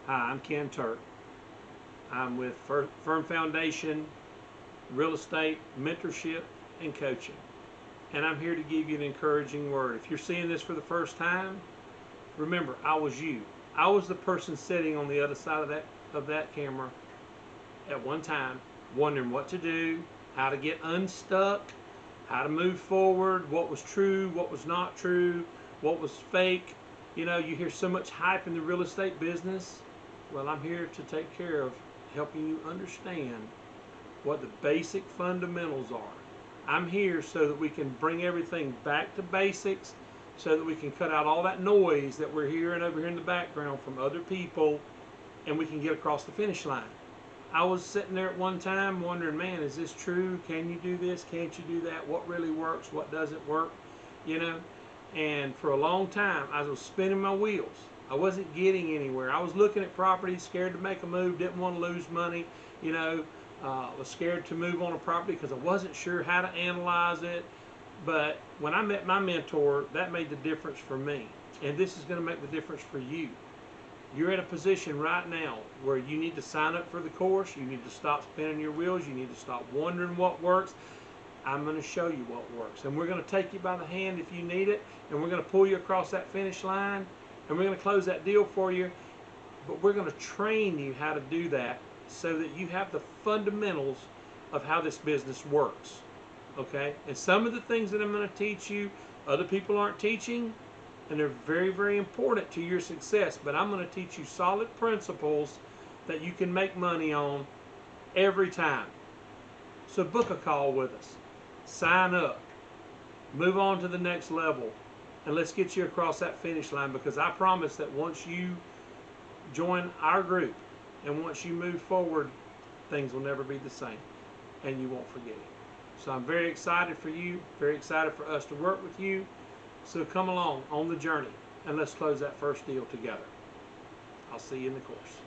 Hi, I'm Ken Turk. I'm with Firm Foundation Real Estate Mentorship and Coaching. And I'm here to give you an encouraging word. If you're seeing this for the first time, remember, I was you. I was the person sitting on the other side of that camera at one time, wondering what to do, how to get unstuck, how to move forward, what was true, what was not true, what was fake. You know, you hear so much hype in the real estate business. Well, I'm here to take care of helping you understand what the basic fundamentals are. I'm here so that we can bring everything back to basics, so that we can cut out all that noise that we're hearing over here in the background from other people, and we can get across the finish line. I was sitting there at one time wondering, man, is this true? Can you do this? Can't you do that? What really works? What doesn't work? You know? And for a long time, I was spinning my wheels. I wasn't getting anywhere. I was looking at properties, scared to make a move, didn't want to lose money. You know, was scared to move on a property because I wasn't sure how to analyze it. But when I met my mentor, that made the difference for me. And this is going to make the difference for you. You're in a position right now where you need to sign up for the course. You need to stop spinning your wheels. You need to stop wondering what works. I'm going to show you what works. And we're going to take you by the hand if you need it. And we're going to pull you across that finish line. And we're going to close that deal for you. But we're going to train you how to do that so that you have the fundamentals of how this business works. Okay? And some of the things that I'm going to teach you, other people aren't teaching. And they're very, very important to your success. But I'm going to teach you solid principles that you can make money on every time. So book a call with us. Sign up. Move on to the next level. And let's get you across that finish line, because I promise that once you join our group and once you move forward, things will never be the same. And you won't forget it. So I'm very excited for you. Very excited for us to work with you. So come along on the journey and let's close that first deal together. I'll see you in the course.